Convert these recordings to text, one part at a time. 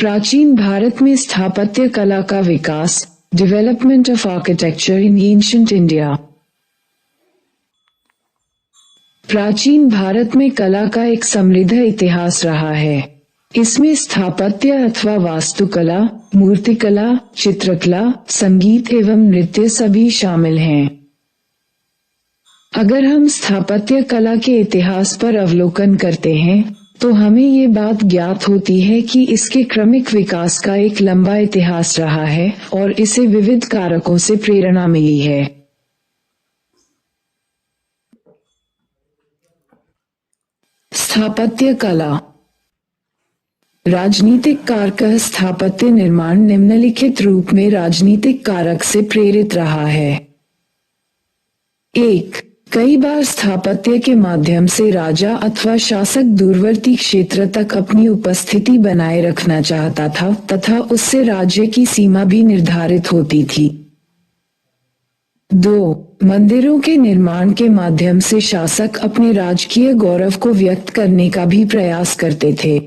प्राचीन भारत में स्थापत्य कला का विकास, development of architecture in ancient India. प्राचीन भारत में कला का एक समृद्ध इतिहास रहा है। इसमें स्थापत्य अथवा वास्तुकला, मूर्तिकला, चित्रकला, संगीत एवं नृत्य सभी शामिल हैं। अगर हम स्थापत्य कला के इतिहास पर अवलोकन करते हैं तो हमें ये बात ज्ञात होती है कि इसके क्रमिक विकास का एक लंबा इतिहास रहा है और इसे विविध कारकों से प्रेरणा मिली है। स्थापत्य कला। राजनीतिक कारक। स्थापत्य निर्माण निम्नलिखित रूप में राजनीतिक कारक से प्रेरित रहा है। 1. कई बार स्थापत्य के माध्यम से राजा अथवा शासक दूरवर्ती क्षेत्र तक अपनी उपस्थिति बनाए रखना चाहता था तथा उससे राज्य की सीमा भी निर्धारित होती थी। 2. मंदिरों के निर्माण के माध्यम से शासक अपने राजकीय गौरव को व्यक्त करने का भी प्रयास करते थे।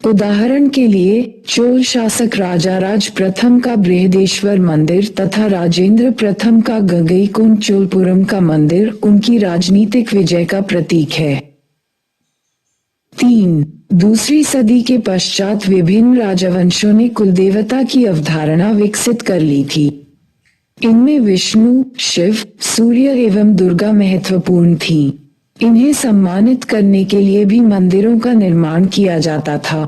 उदाहरण के लिए चोल शासक राजाराज प्रथम का बृहदेश्वर मंदिर तथा राजेंद्र प्रथम का गंगईकोंड चोलपुरम का मंदिर उनकी राजनीतिक विजय का प्रतीक है। 3. दूसरी सदी के पश्चात विभिन्न राजवंशों ने कुलदेवता की अवधारणा विकसित कर ली थी। इनमें विष्णु, शिव, सूर्य एवं दुर्गा महत्वपूर्ण थीं। इन्हें सम्मानित करने के लिए भी मंदिरों का निर्माण किया जाता था।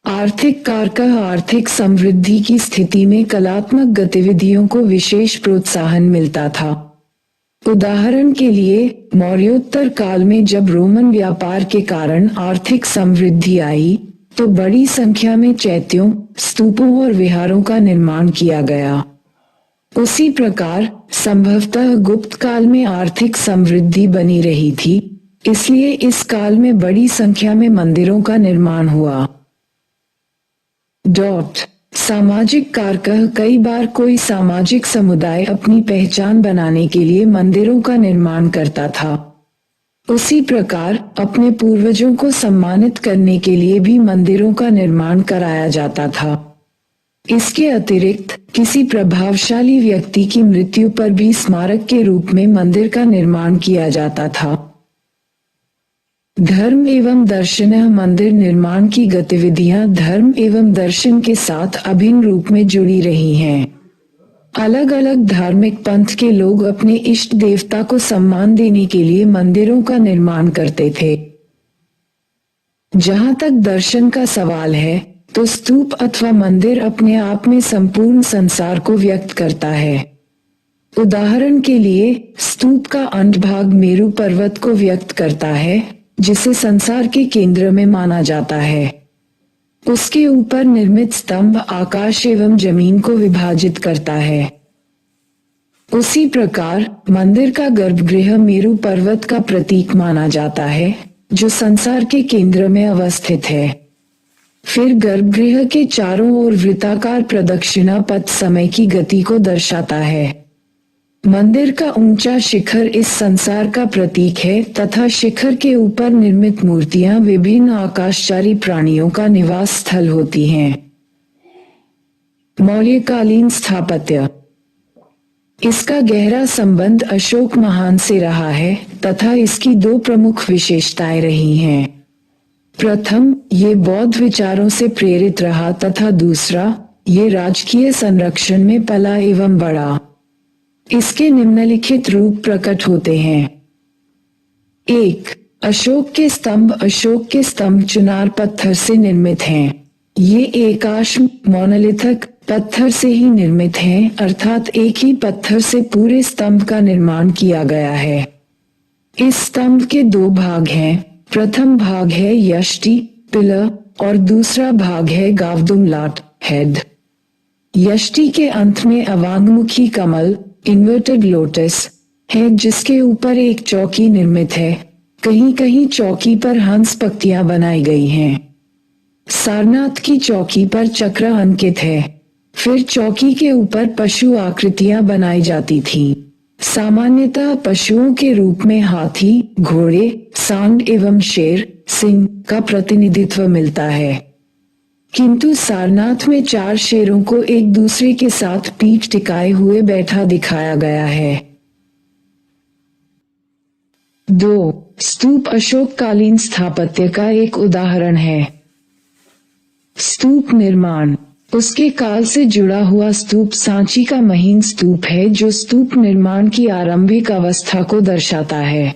आर्थिक कारक। आर्थिक समृद्धि की स्थिति में कलात्मक गतिविधियों को विशेष प्रोत्साहन मिलता था। उदाहरण के लिए मौर्योत्तर काल में जब रोमन व्यापार के कारण आर्थिक समृद्धि आई तो बड़ी संख्या में चैत्यों, स्तूपों और विहारों का निर्माण किया गया। उसी प्रकार संभवतः गुप्त काल में आर्थिक समृद्धि बनी रही थी, इसलिए इस काल में बड़ी संख्या में मंदिरों का निर्माण हुआ। सामाजिक कारक। कई बार कोई सामाजिक समुदाय अपनी पहचान बनाने के लिए मंदिरों का निर्माण करता था। उसी प्रकार अपने पूर्वजों को सम्मानित करने के लिए भी मंदिरों का निर्माण कराया जाता था। इसके अतिरिक्त किसी प्रभावशाली व्यक्ति की मृत्यु पर भी स्मारक के रूप में मंदिर का निर्माण किया जाता था। धर्म एवं दर्शन। मंदिर निर्माण की गतिविधियां धर्म एवं दर्शन के साथ अभिन्न रूप में जुड़ी रही हैं। अलग अलग धार्मिक पंथ के लोग अपने इष्ट देवता को सम्मान देने के लिए मंदिरों का निर्माण करते थे। जहां तक दर्शन का सवाल है तो स्तूप अथवा मंदिर अपने आप में संपूर्ण संसार को व्यक्त करता है। उदाहरण के लिए स्तूप का अंतभाग मेरु पर्वत को व्यक्त करता है, जिसे संसार के केंद्र में माना जाता है। उसके ऊपर निर्मित स्तंभ आकाश एवं जमीन को विभाजित करता है। उसी प्रकार मंदिर का गर्भगृह मेरु पर्वत का प्रतीक माना जाता है, जो संसार के केंद्र में अवस्थित है। फिर गर्भगृह के चारों ओर वृत्ताकार प्रदक्षिणा पथ समय की गति को दर्शाता है। मंदिर का ऊंचा शिखर इस संसार का प्रतीक है तथा शिखर के ऊपर निर्मित मूर्तियां विभिन्न आकाशचारी प्राणियों का निवास स्थल होती हैं। मौर्यकालीन स्थापत्य। इसका गहरा संबंध अशोक महान से रहा है तथा इसकी 2 प्रमुख विशेषताएं रही हैं। प्रथम, ये बौद्ध विचारों से प्रेरित रहा तथा दूसरा, ये राजकीय संरक्षण में पला एवं बढ़ा। इसके निम्नलिखित रूप प्रकट होते हैं। 1. अशोक के स्तंभ। अशोक के स्तंभ चुनार पत्थर से निर्मित हैं। ये एकाश्म मोनोलिथिक पत्थर से ही निर्मित हैं, अर्थात एक ही पत्थर से पूरे स्तंभ का निर्माण किया गया है। इस स्तंभ के 2 भाग हैं। प्रथम भाग है यष्टि पिलर और दूसरा भाग है गावदुमलाट हेड। यष्टि के अंत में अवांगमुखी कमल इन्वर्टेड लोटस है, जिसके ऊपर एक चौकी निर्मित है। कहीं कहीं चौकी पर हंस पक्तियां बनाई गई हैं। सारनाथ की चौकी पर चक्र अंकित है। फिर चौकी के ऊपर पशु आकृतियां बनाई जाती थीं। सामान्यतः पशुओं के रूप में हाथी, घोड़े, सांड एवं शेर, सिंह का प्रतिनिधित्व मिलता है। किंतु सारनाथ में 4 शेरों को एक दूसरे के साथ पीठ टिकाए हुए बैठा दिखाया गया है। 2. स्तूप अशोककालीन स्थापत्य का एक उदाहरण है। स्तूप निर्माण। उसके काल से जुड़ा हुआ स्तूप सांची का महीन स्तूप है, जो स्तूप निर्माण की आरंभिक अवस्था को दर्शाता है।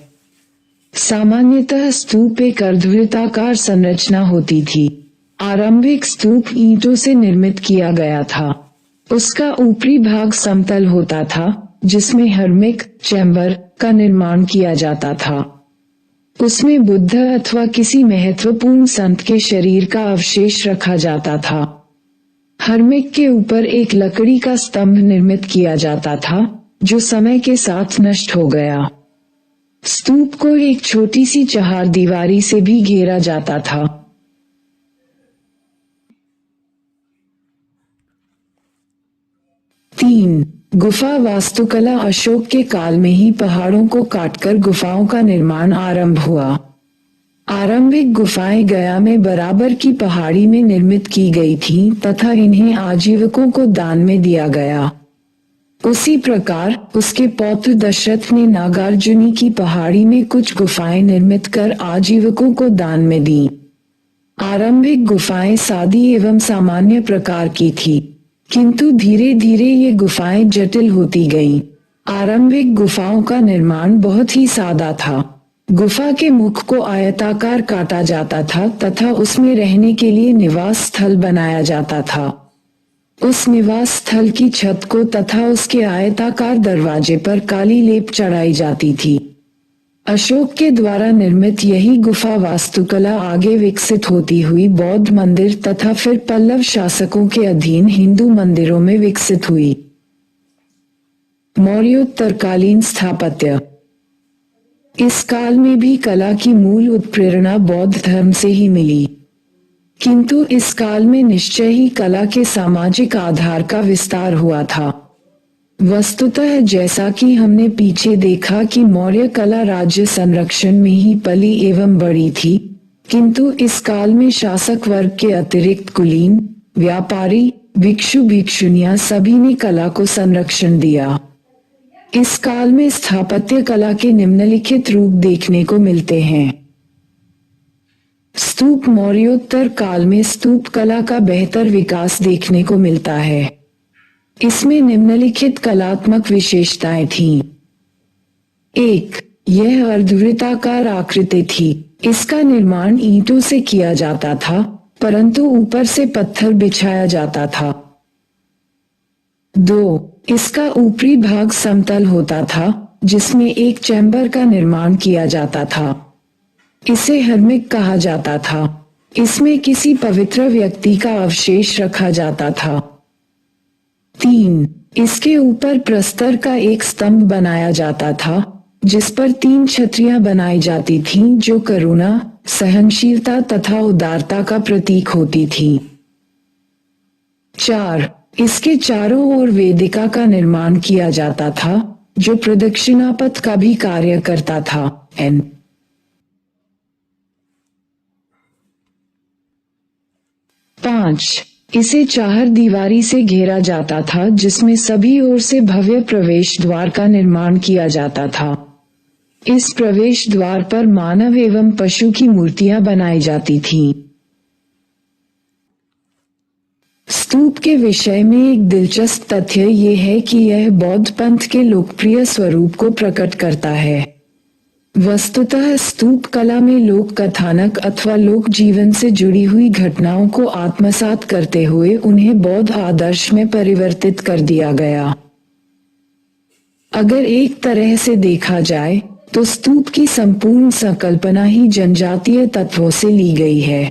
सामान्यतः स्तूप एक अर्धवृत्ताकार संरचना होती थी। आरंभिक स्तूप ईंटों से निर्मित किया गया था। उसका ऊपरी भाग समतल होता था, जिसमें हर्मिक चैम्बर का निर्माण किया जाता था। उसमें बुद्ध अथवा किसी महत्वपूर्ण संत के शरीर का अवशेष रखा जाता था। हर्मिक के ऊपर एक लकड़ी का स्तंभ निर्मित किया जाता था, जो समय के साथ नष्ट हो गया। स्तूप को एक छोटी सी चहारदीवारी से भी घेरा जाता था। 3. गुफा वास्तुकला। अशोक के काल में ही पहाड़ों को काटकर गुफाओं का निर्माण आरंभ हुआ। आरंभिक गुफाएं गया में बराबर की पहाड़ी में निर्मित की गई थीं तथा इन्हें आजीविकों को दान में दिया गया। उसी प्रकार उसके पौत्र दशरथ ने नागार्जुनी की पहाड़ी में कुछ गुफाएं निर्मित कर आजीविकों को दान में दी। आरंभिक गुफाएं सादी एवं सामान्य प्रकार की थी, किंतु धीरे धीरे ये गुफाएं जटिल होती गईं। आरंभिक गुफाओं का निर्माण बहुत ही सादा था। गुफा के मुख को आयताकार काटा जाता था तथा उसमें रहने के लिए निवास स्थल बनाया जाता था। उस निवास स्थल की छत को तथा उसके आयताकार दरवाजे पर काली लेप चढ़ाई जाती थी। अशोक के द्वारा निर्मित यही गुफा वास्तुकला आगे विकसित होती हुई बौद्ध मंदिर तथा फिर पल्लव शासकों के अधीन हिंदू मंदिरों में विकसित हुई। मौर्योत्तरकालीन स्थापत्य। इस काल में भी कला की मूल उत्प्रेरणा बौद्ध धर्म से ही मिली, किंतु इस काल में निश्चय ही कला के सामाजिक आधार का विस्तार हुआ था। वस्तुतः जैसा कि हमने पीछे देखा कि मौर्य कला राज्य संरक्षण में ही पली एवं बड़ी थी, किंतु इस काल में शासक वर्ग के अतिरिक्त कुलीन, व्यापारी, भिक्षु भिक्षुनियां सभी ने कला को संरक्षण दिया। इस काल में स्थापत्य कला के निम्नलिखित रूप देखने को मिलते हैं। स्तूप। मौर्योत्तर काल में स्तूप कला का बेहतर विकास देखने को मिलता है। इसमें निम्नलिखित कलात्मक विशेषताएं थीं। 1. यह अर्धवृत्ताकार आकृति थी। इसका निर्माण ईंटों से किया जाता था, परंतु ऊपर से पत्थर बिछाया जाता था। 2. इसका ऊपरी भाग समतल होता था, जिसमें एक चैम्बर का निर्माण किया जाता था। इसे हर्मिक कहा जाता था। इसमें किसी पवित्र व्यक्ति का अवशेष रखा जाता था। 3. इसके ऊपर प्रस्तर का एक स्तंभ बनाया जाता था, जिस पर 3 छतरियां बनाई जाती थीं, जो करुणा, सहनशीलता तथा उदारता का प्रतीक होती थीं। 4. इसके चारों ओर वेदिका का निर्माण किया जाता था, जो प्रदक्षिणापथ का भी कार्य करता था। 5. इसे चहारदीवारी से घेरा जाता था, जिसमें सभी ओर से भव्य प्रवेश द्वार का निर्माण किया जाता था। इस प्रवेश द्वार पर मानव एवं पशु की मूर्तियां बनाई जाती थीं। स्तूप के विषय में एक दिलचस्प तथ्य ये है कि यह बौद्ध पंथ के लोकप्रिय स्वरूप को प्रकट करता है। वस्तुतः स्तूप कला में लोक कथानक अथवा लोक जीवन से जुड़ी हुई घटनाओं को आत्मसात करते हुए उन्हें बौद्ध आदर्श में परिवर्तित कर दिया गया। अगर एक तरह से देखा जाए तो स्तूप की संपूर्ण संकल्पना ही जनजातीय तत्वों से ली गई है।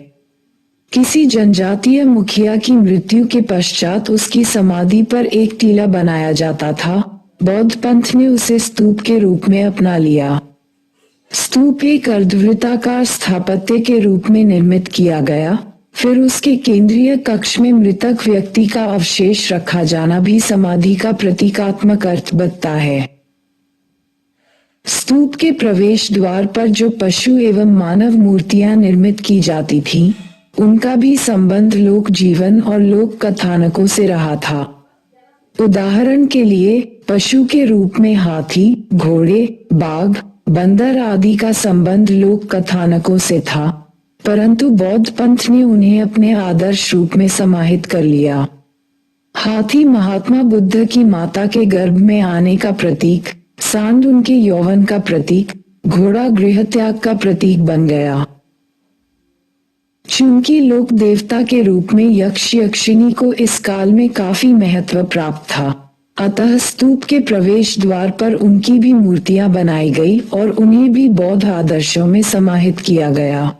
किसी जनजातीय मुखिया की मृत्यु के पश्चात उसकी समाधि पर एक टीला बनाया जाता था। बौद्ध पंथ ने उसे स्तूप के रूप में अपना लिया। स्तूप एक अर्धवृत्ताकार स्थापत्य के रूप में निर्मित किया गया। फिर उसके केंद्रीय कक्ष में मृतक व्यक्ति का अवशेष रखा जाना भी समाधि का प्रतीकात्मक अर्थ बतता है। स्तूप के प्रवेश द्वार पर जो पशु एवं मानव मूर्तियां निर्मित की जाती थीं, उनका भी संबंध लोक जीवन और लोक कथानकों से रहा था। उदाहरण के लिए पशु के रूप में हाथी, घोड़े, बाघ, बंदर आदि का संबंध लोक कथानकों से था, परंतु बौद्ध पंथ ने उन्हें अपने आदर्श रूप में समाहित कर लिया। हाथी महात्मा बुद्ध की माता के गर्भ में आने का प्रतीक, सांड उनके यौवन का प्रतीक, घोड़ा गृह त्याग का प्रतीक बन गया। चूंकि लोक देवता के रूप में यक्ष यक्षिणी को इस काल में काफी महत्व प्राप्त था, अतः स्तूप के प्रवेश द्वार पर उनकी भी मूर्तियां बनाई गई और उन्हें भी बौद्ध आदर्शों में समाहित किया गया।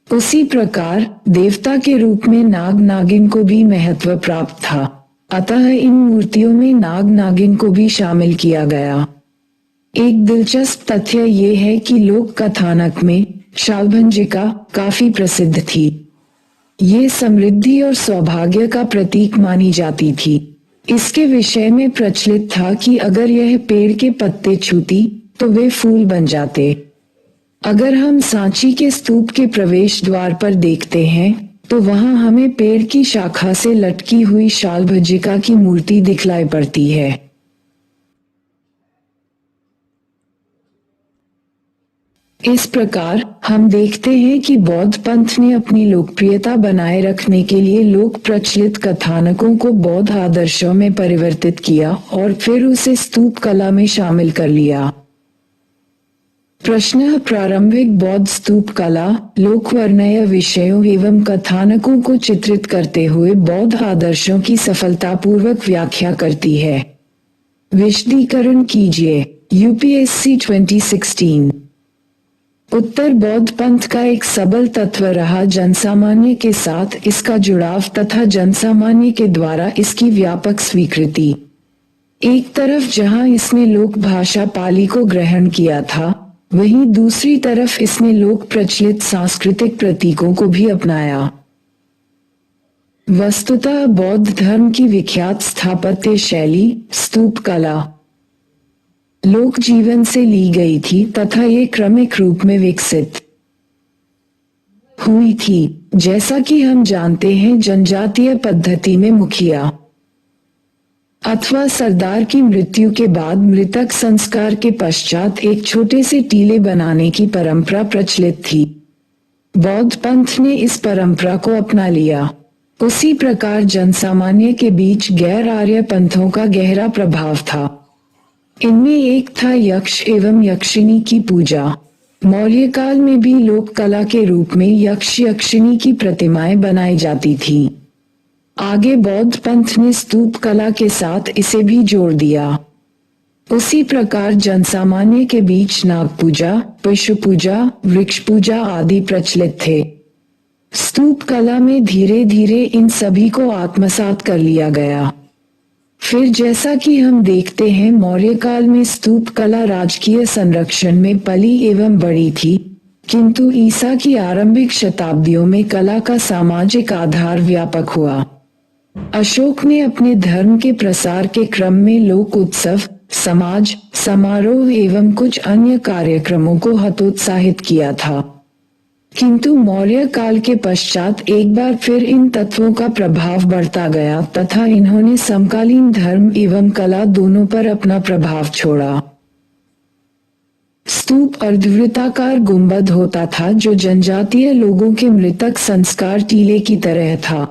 उसी प्रकार देवता के रूप में नाग नागिन को भी महत्व प्राप्त था, अतः इन मूर्तियों में नाग नागिन को भी शामिल किया गया। एक दिलचस्प तथ्य ये है कि लोक कथानक में शालभंजिका काफी प्रसिद्ध थी। ये समृद्धि और सौभाग्य का प्रतीक मानी जाती थी। इसके विषय में प्रचलित था कि अगर यह पेड़ के पत्ते छूती तो वे फूल बन जाते। अगर हम सांची के स्तूप के प्रवेश द्वार पर देखते हैं तो वहां हमें पेड़ की शाखा से लटकी हुई शालभंजिका की मूर्ति दिखलाई पड़ती है। इस प्रकार हम देखते हैं कि बौद्ध पंथ ने अपनी लोकप्रियता बनाए रखने के लिए लोक प्रचलित कथानकों को बौद्ध आदर्शों में परिवर्तित किया और फिर उसे स्तूप कला में शामिल कर लिया। प्रश्न: प्रारंभिक बौद्ध स्तूप कला लोकवर्णय विषयों एवं कथानकों को चित्रित करते हुए बौद्ध आदर्शों की सफलतापूर्वक व्याख्या करती है। विशदीकरण कीजिए। यूपीएससी 2016। उत्तर: बौद्ध पंथ का एक सबल तत्व रहा जनसामान्य के साथ इसका जुड़ाव तथा जनसामान्य के द्वारा इसकी व्यापक स्वीकृति। एक तरफ जहां इसने लोक भाषा पाली को ग्रहण किया था, वहीं दूसरी तरफ इसने लोक प्रचलित सांस्कृतिक प्रतीकों को भी अपनाया। वस्तुतः बौद्ध धर्म की विख्यात स्थापत्य शैली स्तूप कला लोक जीवन से ली गई थी तथा ये क्रमिक रूप में विकसित हुई थी। जैसा कि हम जानते हैं, जनजातीय पद्धति में मुखिया अथवा सरदार की मृत्यु के बाद मृतक संस्कार के पश्चात एक छोटे से टीले बनाने की परंपरा प्रचलित थी। बौद्ध पंथ ने इस परंपरा को अपना लिया। उसी प्रकार जनसामान्य के बीच गैर आर्य पंथों का गहरा प्रभाव था। इनमें एक था यक्ष एवं यक्षिणी की पूजा। मौर्य काल में भी लोक कला के रूप में यक्ष यक्षिणी की प्रतिमाएं बनाई जाती थीं। आगे बौद्ध पंथ ने स्तूप कला के साथ इसे भी जोड़ दिया। उसी प्रकार जनसामान्य के बीच नाग पूजा, पशु पूजा, वृक्ष पूजा आदि प्रचलित थे। स्तूप कला में धीरे धीरे इन सभी को आत्मसात कर लिया गया। फिर जैसा कि हम देखते हैं, मौर्य काल में स्तूप कला राजकीय संरक्षण में पली एवं बड़ी थी, किंतु ईसा की आरंभिक शताब्दियों में कला का सामाजिक आधार व्यापक हुआ। अशोक ने अपने धर्म के प्रसार के क्रम में लोक उत्सव, समाज समारोह एवं कुछ अन्य कार्यक्रमों को हतोत्साहित किया था, किंतु मौर्य काल के पश्चात एक बार फिर इन तत्वों का प्रभाव बढ़ता गया तथा इन्होंने समकालीन धर्म एवं कला दोनों पर अपना प्रभाव छोड़ा। स्तूप अर्धवृत्ताकार गुंबद होता था जो जनजातीय लोगों के मृतक संस्कार टीले की तरह था।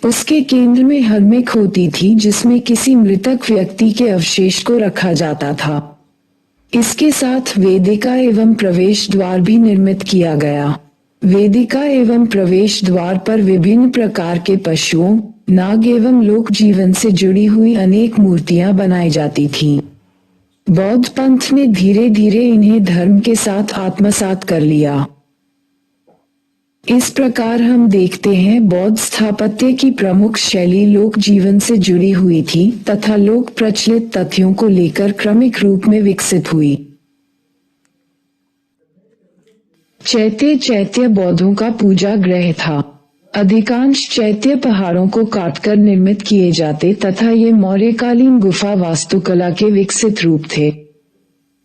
उसके केंद्र में हर्मिक होती थी जिसमें किसी मृतक व्यक्ति के अवशेष को रखा जाता था। इसके साथ वेदिका एवं प्रवेश द्वार भी निर्मित किया गया। वेदिका एवं प्रवेश द्वार पर विभिन्न प्रकार के पशुओं, नाग एवं लोक जीवन से जुड़ी हुई अनेक मूर्तियां बनाई जाती थीं। बौद्ध पंथ ने धीरे धीरे इन्हें धर्म के साथ आत्मसात कर लिया। इस प्रकार हम देखते हैं बौद्ध स्थापत्य की प्रमुख शैली लोक जीवन से जुड़ी हुई थी तथा लोक प्रचलित तथ्यों को लेकर क्रमिक रूप में विकसित हुई। चैत्य बौद्धों का पूजा गृह था। अधिकांश चैत्य पहाड़ों को काटकर निर्मित किए जाते तथा ये मौर्यकालीन गुफा वास्तुकला के विकसित रूप थे।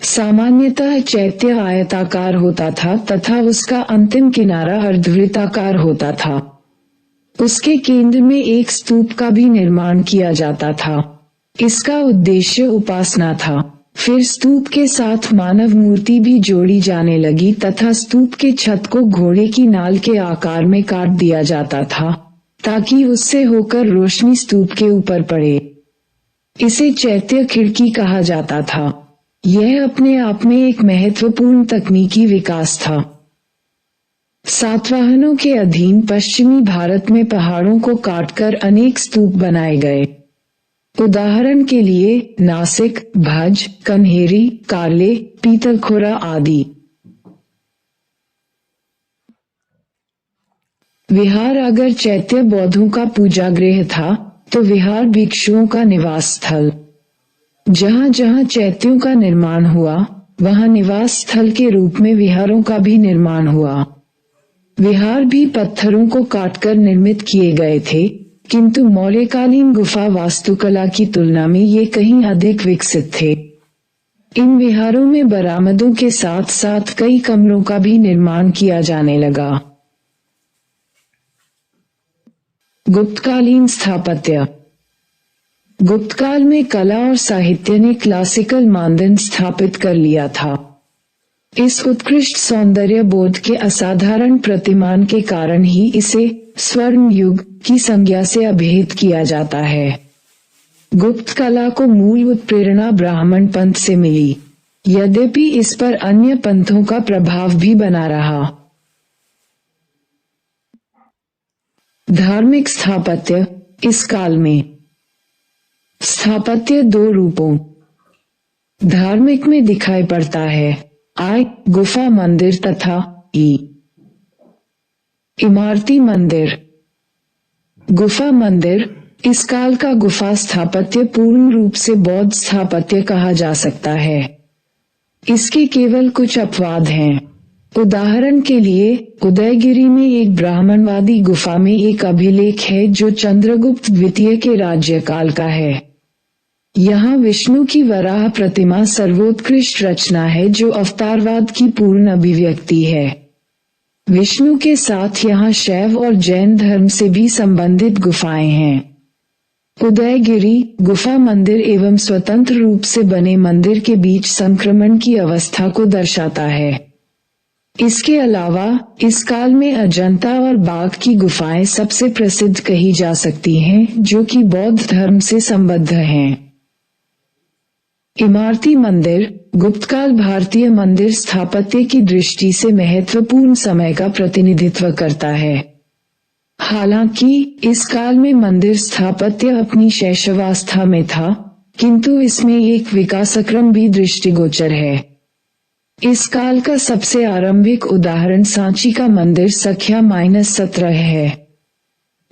सामान्यतः चैत्य आयताकार होता था तथा उसका अंतिम किनारा अर्धवृत्ताकार होता था। उसके केंद्र में एक स्तूप का भी निर्माण किया जाता था। इसका उद्देश्य उपासना था। फिर स्तूप के साथ मानव मूर्ति भी जोड़ी जाने लगी तथा स्तूप के छत को घोड़े की नाल के आकार में काट दिया जाता था ताकि उससे होकर रोशनी स्तूप के ऊपर पड़े। इसे चैत्य खिड़की कहा जाता था। यह अपने आप में एक महत्वपूर्ण तकनीकी विकास था। सातवाहनों के अधीन पश्चिमी भारत में पहाड़ों को काटकर अनेक स्तूप बनाए गए। उदाहरण के लिए नासिक, भज, कन्हेरी, कार्ले, पीतलखोरा आदि। विहार अगर चैत्य बौद्धों का पूजागृह था तो विहार भिक्षुओं का निवास स्थल। जहाँ जहाँ चैत्यों का निर्माण हुआ वहाँ निवास स्थल के रूप में विहारों का भी निर्माण हुआ। विहार भी पत्थरों को काटकर निर्मित किए गए थे, किंतु मौर्यकालीन गुफा वास्तुकला की तुलना में ये कहीं अधिक विकसित थे। इन विहारों में बरामदों के साथ साथ कई कमरों का भी निर्माण किया जाने लगा। गुप्तकालीन स्थापत्य। गुप्तकाल में कला और साहित्य ने क्लासिकल मानदंड स्थापित कर लिया था। इस उत्कृष्ट सौंदर्य बोध के असाधारण प्रतिमान के कारण ही इसे स्वर्ण युग की संज्ञा से अभिहित किया जाता है। गुप्त कला को मूल उत्प्रेरणा ब्राह्मण पंथ से मिली, यद्यपि इस पर अन्य पंथों का प्रभाव भी बना रहा। धार्मिक स्थापत्य। इस काल में स्थापत्य दो रूपों धार्मिक में दिखाई पड़ता है, गुफा मंदिर तथा इमारती मंदिर। गुफा मंदिर। इस काल का गुफा स्थापत्य पूर्ण रूप से बौद्ध स्थापत्य कहा जा सकता है। इसके केवल कुछ अपवाद हैं। उदाहरण के लिए उदयगिरी में एक ब्राह्मणवादी गुफा में एक अभिलेख है जो चंद्रगुप्त द्वितीय के राज्यकाल का है। यहाँ विष्णु की वराह प्रतिमा सर्वोत्कृष्ट रचना है जो अवतारवाद की पूर्ण अभिव्यक्ति है। विष्णु के साथ यहाँ शैव और जैन धर्म से भी संबंधित गुफाएं हैं। उदयगिरी गुफा मंदिर एवं स्वतंत्र रूप से बने मंदिर के बीच संक्रमण की अवस्था को दर्शाता है। इसके अलावा इस काल में अजंता और बाघ की गुफाएं सबसे प्रसिद्ध कही जा सकती हैं, जो कि बौद्ध धर्म से संबद्ध हैं। इमारती मंदिर। गुप्तकाल भारतीय मंदिर स्थापत्य की दृष्टि से महत्वपूर्ण समय का प्रतिनिधित्व करता है। हालांकि इस काल में मंदिर स्थापत्य अपनी शैशवावस्था में था, किंतु इसमें एक विकासक्रम भी दृष्टिगोचर है। इस काल का सबसे आरंभिक उदाहरण सांची का मंदिर सख्या -17 है।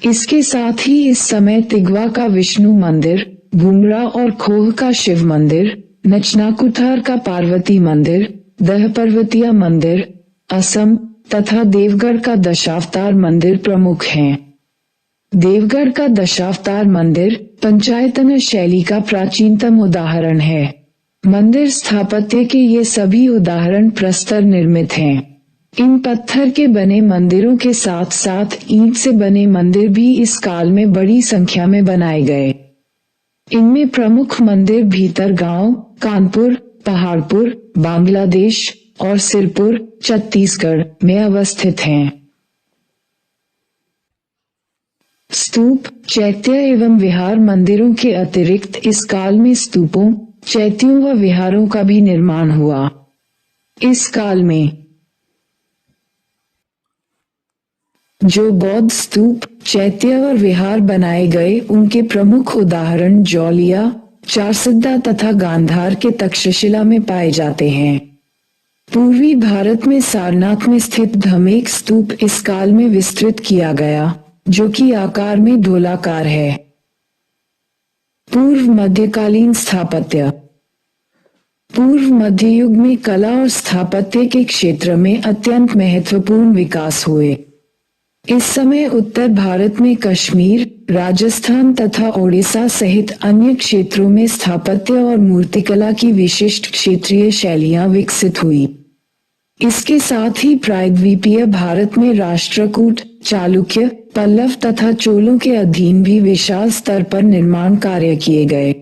इसके साथ ही इस समय तिगवा का विष्णु मंदिर, भूमरा और खोह का शिव मंदिर, नचनाकुथार का पार्वती मंदिर, दहपर्वतीय मंदिर, असम तथा देवगढ़ का दशावतार मंदिर प्रमुख हैं। देवगढ़ का दशावतार मंदिर पंचायतन शैली का प्राचीनतम उदाहरण है। मंदिर स्थापत्य के ये सभी उदाहरण प्रस्तर निर्मित हैं। इन पत्थर के बने मंदिरों के साथ साथ ईंट से बने मंदिर भी इस काल में बड़ी संख्या में बनाए गए। इनमें प्रमुख मंदिर भीतरगांव, कानपुर, पहाड़पुर, बांग्लादेश और सिरपुर, छत्तीसगढ़ में अवस्थित हैं। स्तूप। चैत्य एवं विहार मंदिरों के अतिरिक्त इस काल में स्तूपों, चैत्यों व विहारों का भी निर्माण हुआ। इस काल में जो बौद्ध स्तूप, चैत्य और विहार बनाए गए उनके प्रमुख उदाहरण जौलिया, चारसिद्धा तथा गांधार के तक्षशिला में पाए जाते हैं। पूर्वी भारत में सारनाथ में स्थित धमेक स्तूप इस काल में विस्तृत किया गया, जो कि आकार में गोलाकार है। पूर्व मध्यकालीन स्थापत्य। पूर्व मध्य युग में कला और स्थापत्य के क्षेत्र में अत्यंत महत्वपूर्ण विकास हुए। इस समय उत्तर भारत में कश्मीर, राजस्थान तथा ओडिशा सहित अन्य क्षेत्रों में स्थापत्य और मूर्तिकला की विशिष्ट क्षेत्रीय शैलियां विकसित हुई। इसके साथ ही प्रायद्वीपीय भारत में राष्ट्रकूट, चालुक्य, पल्लव तथा चोलों के अधीन भी विशाल स्तर पर निर्माण कार्य किए गए।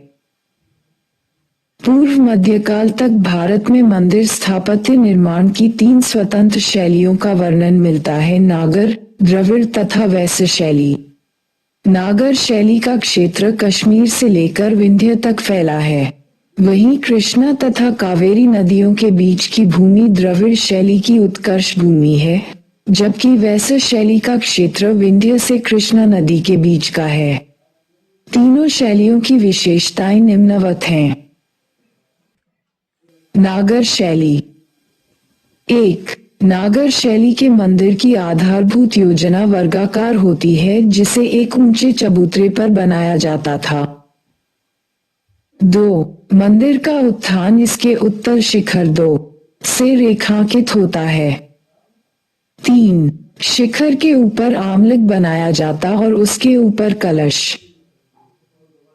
पूर्व मध्यकाल तक भारत में मंदिर स्थापत्य निर्माण की 3 स्वतंत्र शैलियों का वर्णन मिलता है: नागर, द्रविड़ तथा वैश्य शैली। नागर शैली का क्षेत्र कश्मीर से लेकर विंध्य तक फैला है। वहीं कृष्णा तथा कावेरी नदियों के बीच की भूमि द्रविड़ शैली की उत्कर्ष भूमि है, जबकि वैश्य शैली का क्षेत्र विंध्य से कृष्णा नदी के बीच का है। तीनों शैलियों की विशेषताएं निम्नवत हैं। नागर शैली। 1. नागर शैली के मंदिर की आधारभूत योजना वर्गाकार होती है, जिसे एक ऊंचे चबूतरे पर बनाया जाता था। 2. मंदिर का उत्थान इसके उत्तर शिखर 2 से रेखांकित होता है। 3. शिखर के ऊपर आमलिक बनाया जाता और उसके ऊपर कलश।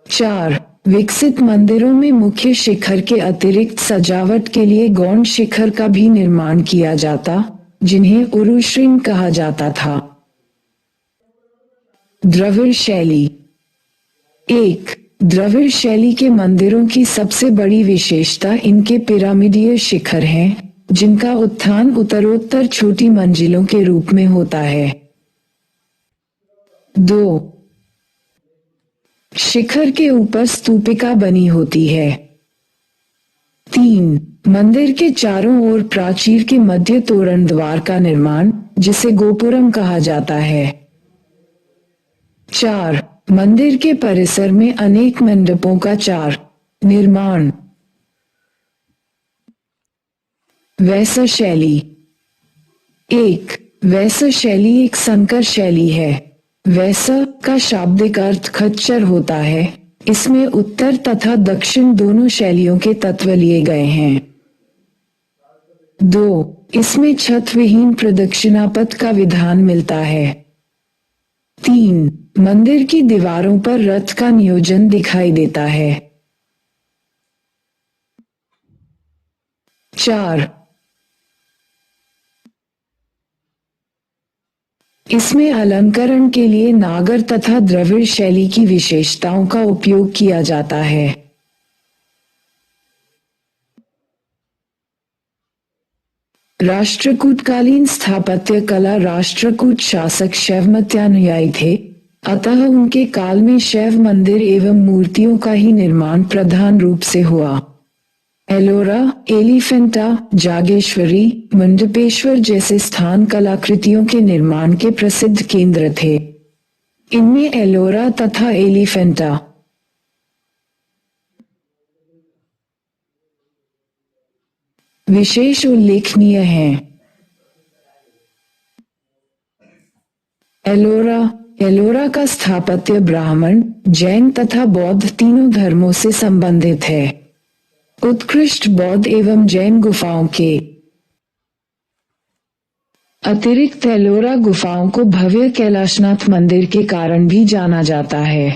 4. विकसित मंदिरों में मुख्य शिखर के अतिरिक्त सजावट के लिए गौण शिखर का भी निर्माण किया जाता, जिन्हें उरुश्रृंग कहा जाता था। द्रविड़ शैली। 1. द्रविड़ शैली के मंदिरों की सबसे बड़ी विशेषता इनके पिरामिडीय शिखर हैं, जिनका उत्थान उत्तरोत्तर छोटी मंजिलों के रूप में होता है। 2. शिखर के ऊपर स्तूपिका बनी होती है। 3. मंदिर के चारों ओर प्राचीर के मध्य तोरण द्वार का निर्माण, जिसे गोपुरम कहा जाता है। 4. मंदिर के परिसर में अनेक मंडपों का निर्माण। वैश्य शैली। 1. वैश्य शैली एक संकर शैली है। वैश्य का शाब्दिक अर्थ खच्चर होता है। इसमें उत्तर तथा दक्षिण दोनों शैलियों के तत्व लिए गए हैं। 2. इसमें छत विहीन प्रदक्षिणापथ का विधान मिलता है। 3. मंदिर की दीवारों पर रथ का नियोजन दिखाई देता है। 4. इसमें अलंकरण के लिए नागर तथा द्रविड़ शैली की विशेषताओं का उपयोग किया जाता है। राष्ट्रकूटकालीन स्थापत्य कला। राष्ट्रकूट शासक शैवमतानुयायी थे, अतः उनके काल में शैव मंदिर एवं मूर्तियों का ही निर्माण प्रधान रूप से हुआ। एलोरा, एलिफेंटा, जागेश्वरी, मंडपेश्वर जैसे स्थान कलाकृतियों के निर्माण के प्रसिद्ध केंद्र थे। इनमें एलोरा तथा एलिफेंटा विशेष उल्लेखनीय हैं। एलोरा का स्थापत्य ब्राह्मण, जैन तथा बौद्ध तीनों धर्मों से संबंधित है। उत्कृष्ट बौद्ध एवं जैन गुफाओं के अतिरिक्त एलोरा गुफाओं को भव्य कैलाशनाथ मंदिर के कारण भी जाना जाता है।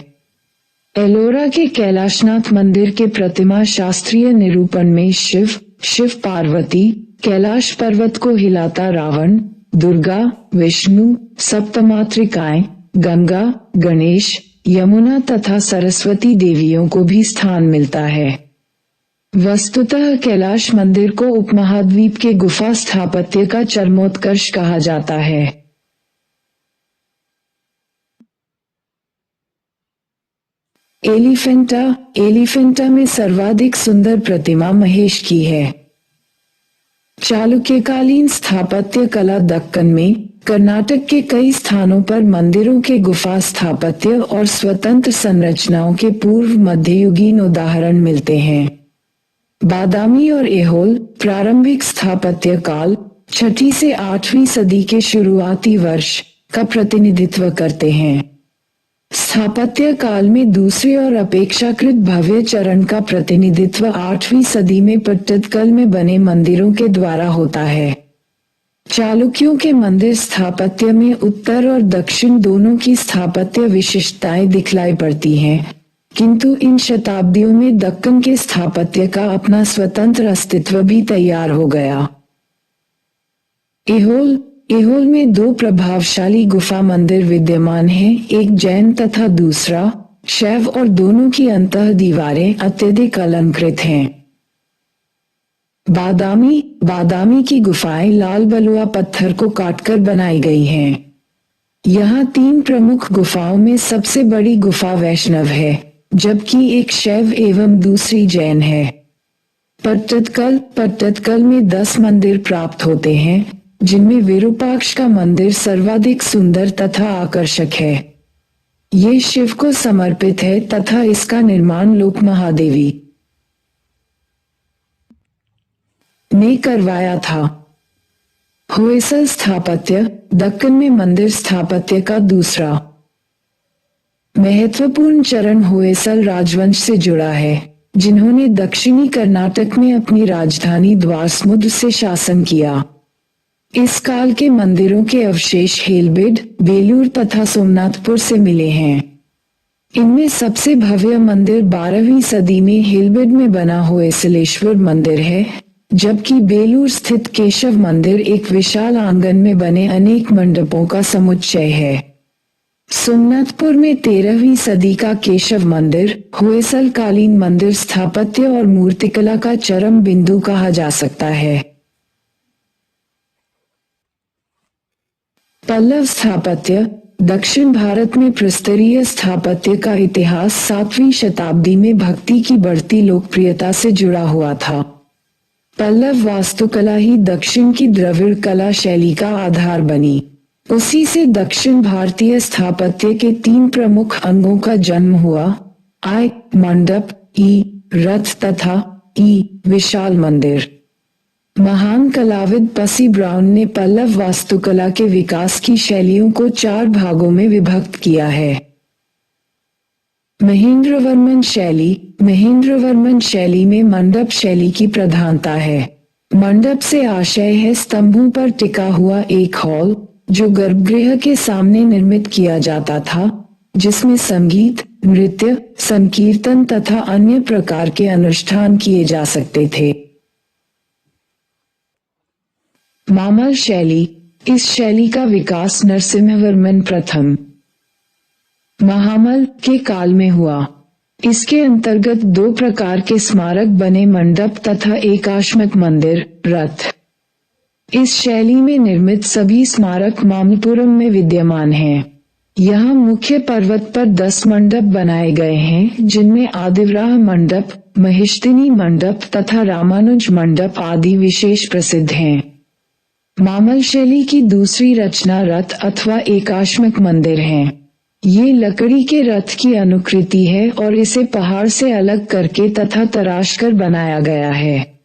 एलोरा के कैलाशनाथ मंदिर के प्रतिमा शास्त्रीय निरूपण में शिव पार्वती, कैलाश पर्वत को हिलाता रावण, दुर्गा, विष्णु, सप्तमातृकाएं, गंगा, गणेश, यमुना तथा सरस्वती देवियों को भी स्थान मिलता है। वस्तुतः कैलाश मंदिर को उपमहाद्वीप के गुफा स्थापत्य का चरमोत्कर्ष कहा जाता है। एलिफेंटा में सर्वाधिक सुंदर प्रतिमा महेश की है। चालुक्यकालीन स्थापत्य कला। दक्कन में कर्नाटक के कई स्थानों पर मंदिरों के गुफा स्थापत्य और स्वतंत्र संरचनाओं के पूर्व मध्ययुगीन उदाहरण मिलते हैं। बादामी और ऐहोल प्रारंभिक स्थापत्य काल 6वीं से 8वीं सदी के शुरुआती वर्ष का प्रतिनिधित्व करते हैं। स्थापत्य काल में दूसरे और अपेक्षाकृत भव्य चरण का प्रतिनिधित्व 8वीं सदी में पट्टदकल में बने मंदिरों के द्वारा होता है। चालुक्यों के मंदिर स्थापत्य में उत्तर और दक्षिण दोनों की स्थापत्य विशिष्टताएं दिखलाई पड़ती हैं, किंतु इन शताब्दियों में दक्कन के स्थापत्य का अपना स्वतंत्र अस्तित्व भी तैयार हो गया। ऐहोल ऐहोल में दो प्रभावशाली गुफा मंदिर विद्यमान हैं, एक जैन तथा दूसरा शैव, और दोनों की अंतः दीवारें अत्यधिक अलंकृत हैं। बादामी की गुफाएं लाल बलुआ पत्थर को काटकर बनाई गई हैं। यहाँ 3 प्रमुख गुफाओं में सबसे बड़ी गुफा वैष्णव है, जबकि एक शैव एवं दूसरी जैन है। पट्टदकल में 10 मंदिर प्राप्त होते हैं, जिनमें विरूपाक्ष का मंदिर सर्वाधिक सुंदर तथा आकर्षक है। ये शिव को समर्पित है तथा इसका निर्माण लोक महादेवी ने करवाया था। होयसल स्थापत्य दक्कन में मंदिर स्थापत्य का दूसरा महत्वपूर्ण चरण होयसल राजवंश से जुड़ा है, जिन्होंने दक्षिणी कर्नाटक में अपनी राजधानी द्वारसमुद्र से शासन किया। इस काल के मंदिरों के अवशेष हेलबेड, बेलूर तथा सोमनाथपुर से मिले हैं। इनमें सबसे भव्य मंदिर 12वीं सदी में हेलबेड में बना होयसलेश्वर मंदिर है, जबकि बेलूर स्थित केशव मंदिर एक विशाल आंगन में बने अनेक मंडपों का समुच्चय है। सोमनाथपुर में 13वीं सदी का केशव मंदिर होयसल कालीन मंदिर स्थापत्य और मूर्तिकला का चरम बिंदु कहा जा सकता है। पल्लव स्थापत्य दक्षिण भारत में प्रस्तरीय स्थापत्य का इतिहास 7वीं शताब्दी में भक्ति की बढ़ती लोकप्रियता से जुड़ा हुआ था। पल्लव वास्तुकला ही दक्षिण की द्रविड़ कला शैली का आधार बनी। उसी से दक्षिण भारतीय स्थापत्य के 3 प्रमुख अंगों का जन्म हुआ, आय मंडप, ई रथ तथा ई विशाल मंदिर। महान कलाविद पसी ब्राउन ने पल्लव वास्तुकला के विकास की शैलियों को 4 भागों में विभक्त किया है। महेंद्रवर्मन शैली में मंडप शैली की प्रधानता है। मंडप से आशय है स्तंभों पर टिका हुआ एक हॉल, जो गर्भगृह के सामने निर्मित किया जाता था, जिसमें संगीत, नृत्य, संकीर्तन तथा अन्य प्रकार के अनुष्ठान किए जा सकते थे। मामल शैली इस शैली का विकास नरसिम्हवर्मन प्रथम महामल के काल में हुआ। इसके अंतर्गत 2 प्रकार के स्मारक बने, मंडप तथा एकाश्मक मंदिर, रथ। इस शैली में निर्मित सभी स्मारक मामल्लपुरम में विद्यमान हैं। यहाँ मुख्य पर्वत पर 10 मंडप बनाए गए हैं, जिनमें आदिवराह मंडप, महिष्ठिनी मंडप तथा रामानुज मंडप आदि विशेष प्रसिद्ध हैं। मामल शैली की दूसरी रचना रथ अथवा एकाश्मक मंदिर है। ये लकड़ी के रथ की अनुकृति है और इसे पहाड़ से अलग करके तथा तराशकर बनाया गया है।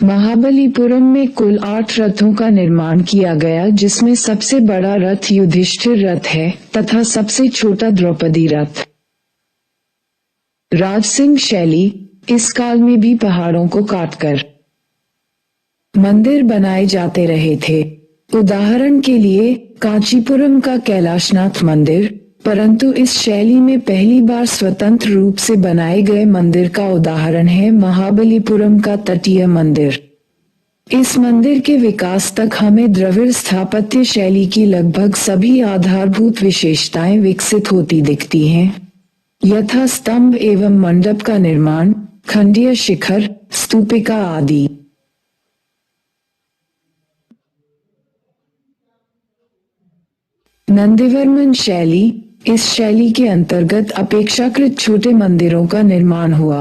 महाबलीपुरम में कुल 8 रथों का निर्माण किया गया, जिसमें सबसे बड़ा रथ युधिष्ठिर रथ है तथा सबसे छोटा द्रौपदी रथ। राजसिंह शैली इस काल में भी पहाड़ों को काटकर मंदिर बनाए जाते रहे थे। उदाहरण के लिए कांचीपुरम का कैलाशनाथ मंदिर, परंतु इस शैली में पहली बार स्वतंत्र रूप से बनाए गए मंदिर का उदाहरण है महाबलीपुरम का तटीय मंदिर। इस मंदिर के विकास तक हमें द्रविड़ स्थापत्य शैली की लगभग सभी आधारभूत विशेषताएं विकसित होती दिखती हैं, यथा स्तंभ एवं मंडप का निर्माण, खंडीय शिखर, स्तूपिका आदि। नंदीवर्मन शैली इस शैली के अंतर्गत अपेक्षाकृत छोटे मंदिरों का निर्माण हुआ।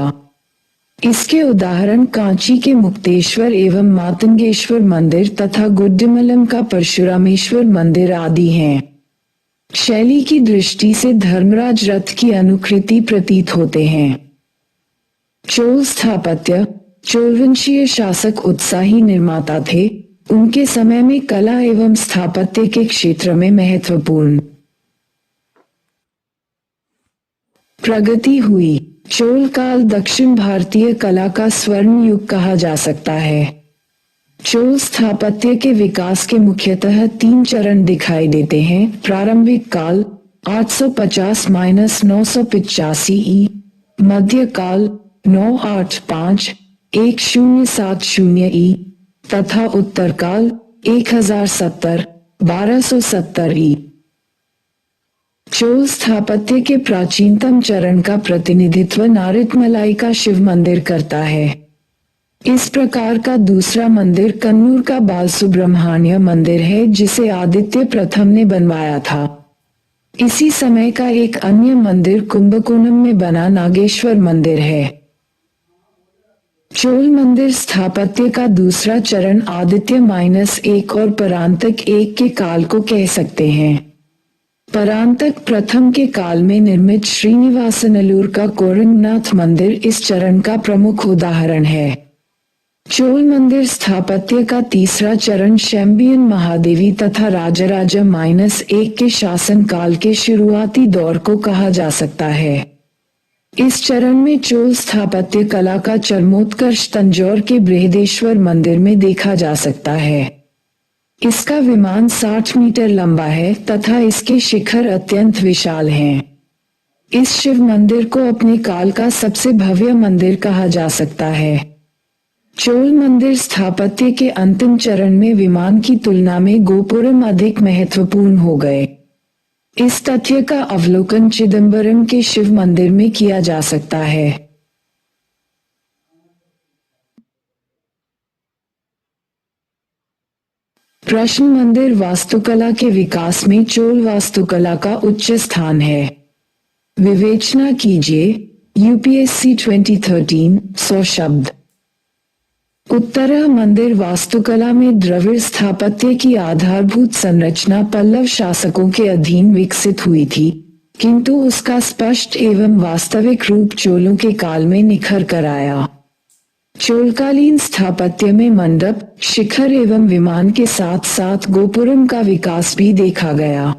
इसके उदाहरण कांची के मुक्तेश्वर एवं मातंगेश्वर मंदिर तथा गुड्डिमलम का परशुरामेश्वर मंदिर आदि हैं। शैली की दृष्टि से धर्मराज रथ की अनुकृति प्रतीत होते हैं। चोल स्थापत्य चोलवंशीय शासक उत्साही निर्माता थे। उनके समय में कला एवं स्थापत्य के क्षेत्र में महत्वपूर्ण प्रगति हुई। चोल काल दक्षिण भारतीय कला का स्वर्ण युग कहा जा सकता है। चोल स्थापत्य के विकास के मुख्यतः 3 चरण दिखाई देते हैं। प्रारंभिक काल 850-985 ई, मध्यकाल 985-1070 ई तथा उत्तरकाल 1070-1270 ई। चोल स्थापत्य के प्राचीनतम चरण का प्रतिनिधित्व नारितमलाई का शिव मंदिर करता है। इस प्रकार का दूसरा मंदिर कन्नूर का बालसुब्रह्मण्य मंदिर है, जिसे आदित्य प्रथम ने बनवाया था। इसी समय का एक अन्य मंदिर कुंभकोणम में बना नागेश्वर मंदिर है। चोल मंदिर स्थापत्य का दूसरा चरण आदित्य -1 और परांतक 1 के काल को कह सकते हैं। परांतक प्रथम के काल में निर्मित श्रीनिवासनल्लूर का कोरंगनाथ मंदिर इस चरण का प्रमुख उदाहरण है। चोल मंदिर स्थापत्य का तीसरा चरण शैम्बियन महादेवी तथा राजराजा -1 के शासन काल के शुरुआती दौर को कहा जा सकता है। इस चरण में चोल स्थापत्य कला का चरमोत्कर्ष तंजौर के बृहदेश्वर मंदिर में देखा जा सकता है। इसका विमान 60 मीटर लंबा है तथा इसके शिखर अत्यंत विशाल हैं। इस शिव मंदिर को अपने काल का सबसे भव्य मंदिर कहा जा सकता है। चोल मंदिर स्थापत्य के अंतिम चरण में विमान की तुलना में गोपुरम अधिक महत्वपूर्ण हो गए। इस तथ्य का अवलोकन चिदंबरम के शिव मंदिर में किया जा सकता है। प्रश्न मंदिर वास्तुकला के विकास में चोल वास्तुकला का उच्च स्थान है। विवेचना कीजिए। यूपीएससी 2013 100 शब्द। उत्तर मंदिर वास्तुकला में द्रविड़ स्थापत्य की आधारभूत संरचना पल्लव शासकों के अधीन विकसित हुई थी, किंतु उसका स्पष्ट एवं वास्तविक रूप चोलों के काल में निखर कर आया। चोलकालीन स्थापत्य में मंडप, शिखर एवं विमान के साथ साथ गोपुरम का विकास भी देखा गया।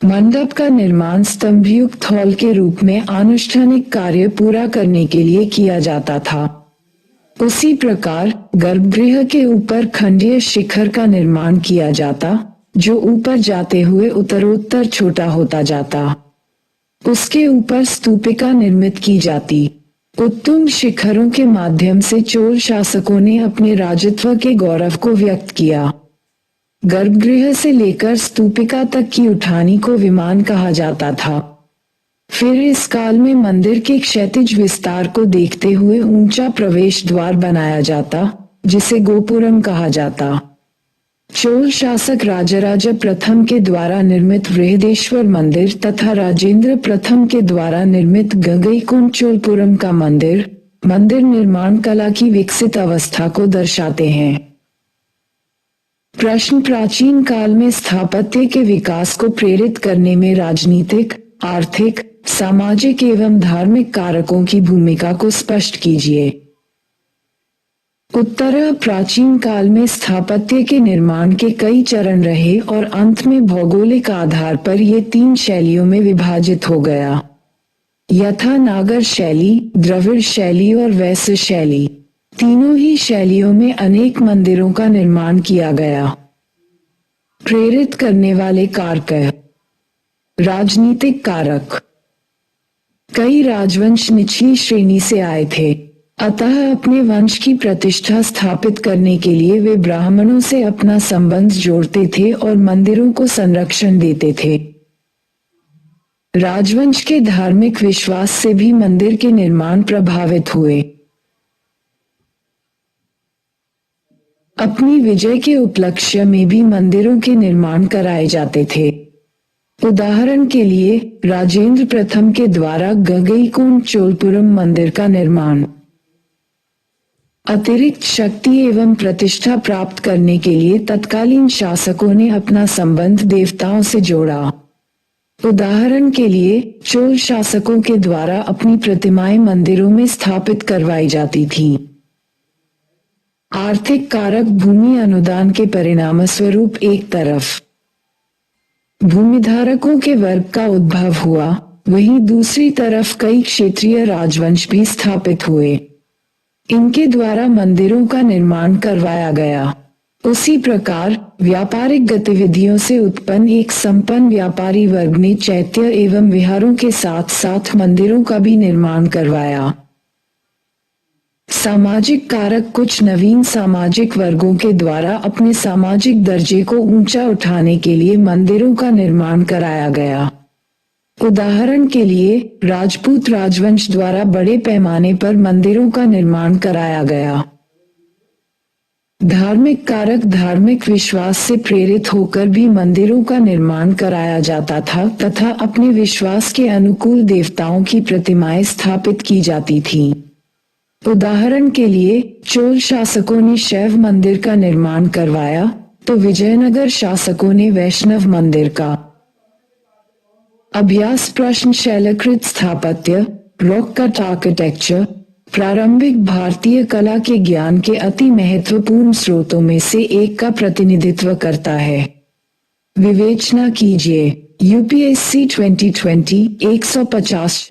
मंडप का निर्माण स्तंभयुक्त हॉल के रूप में आनुष्ठानिक कार्य पूरा करने के लिए किया जाता था। उसी प्रकार गर्भगृह के ऊपर खंडीय शिखर का निर्माण किया जाता, जो ऊपर जाते हुए उत्तरोत्तर छोटा होता जाता। उसके ऊपर स्तूपिका निर्मित की जाती। उत्तुंग शिखरों के माध्यम से चोल शासकों ने अपने राजत्व के गौरव को व्यक्त किया। गर्भगृह से लेकर स्तूपिका तक की उठानी को विमान कहा जाता था। फिर इस काल में मंदिर के क्षैतिज विस्तार को देखते हुए ऊंचा प्रवेश द्वार बनाया जाता, जिसे गोपुरम कहा जाता। चोल शासक राजराजा प्रथम के द्वारा निर्मित बृहदेश्वर मंदिर तथा राजेंद्र प्रथम के द्वारा निर्मित गंगईकोंड चोलपुरम का मंदिर निर्माण कला की विकसित अवस्था को दर्शाते हैं। प्रश्न प्राचीन काल में स्थापत्य के विकास को प्रेरित करने में राजनीतिक, आर्थिक, सामाजिक एवं धार्मिक कारकों की भूमिका को स्पष्ट कीजिए। उत्तर प्राचीन काल में स्थापत्य के निर्माण के कई चरण रहे और अंत में भौगोलिक आधार पर ये 3 शैलियों में विभाजित हो गया, यथा नागर शैली, द्रविड़ शैली और वैश्य शैली। तीनों ही शैलियों में अनेक मंदिरों का निर्माण किया गया। प्रेरित करने वाले कारक। राजनीतिक कारक। कई राजवंश निचली श्रेणी से आए थे, अतः अपने वंश की प्रतिष्ठा स्थापित करने के लिए वे ब्राह्मणों से अपना संबंध जोड़ते थे और मंदिरों को संरक्षण देते थे। राजवंश के धार्मिक विश्वास से भी मंदिर के निर्माण प्रभावित हुए। अपनी विजय के उपलक्ष्य में भी मंदिरों के निर्माण कराए जाते थे। उदाहरण के लिए राजेंद्र प्रथम के द्वारा गंगईकोंड चोलपुरम मंदिर का निर्माण। अतिरिक्त शक्ति एवं प्रतिष्ठा प्राप्त करने के लिए तत्कालीन शासकों ने अपना संबंध देवताओं से जोड़ा। उदाहरण के लिए चोल शासकों के द्वारा अपनी प्रतिमाएं मंदिरों में स्थापित करवाई जाती थीं। आर्थिक कारक। भूमि अनुदान के परिणाम स्वरूप एक तरफ भूमिधारकों के वर्ग का उद्भव हुआ वहीं दूसरी तरफ कई क्षेत्रीय राजवंश भी स्थापित हुए। इनके द्वारा मंदिरों का निर्माण करवाया गया। उसी प्रकार व्यापारिक गतिविधियों से उत्पन्न एक संपन्न व्यापारी वर्ग ने चैत्य एवं विहारों के साथ साथ मंदिरों का भी निर्माण करवाया। सामाजिक कारक कुछ नवीन सामाजिक वर्गों के द्वारा अपने सामाजिक दर्जे को ऊंचा उठाने के लिए मंदिरों का निर्माण कराया गया। उदाहरण के लिए राजपूत राजवंश द्वारा बड़े पैमाने पर मंदिरों का निर्माण कराया गया। धार्मिक कारक धार्मिक विश्वास से प्रेरित होकर भी मंदिरों का निर्माण कराया जाता था तथा अपने विश्वास के अनुकूल देवताओं की प्रतिमाएं स्थापित की जाती थीं। उदाहरण के लिए चोल शासकों ने शैव मंदिर का निर्माण करवाया तो विजयनगर शासकों ने वैष्णव मंदिर का। अभ्यास प्रश्न शैलकृत स्थापत्य रॉक कट आर्किटेक्चर प्रारंभिक भारतीय कला के ज्ञान के अति महत्वपूर्ण स्रोतों में से एक का प्रतिनिधित्व करता है। विवेचना कीजिए। यूपीएससी 2020 150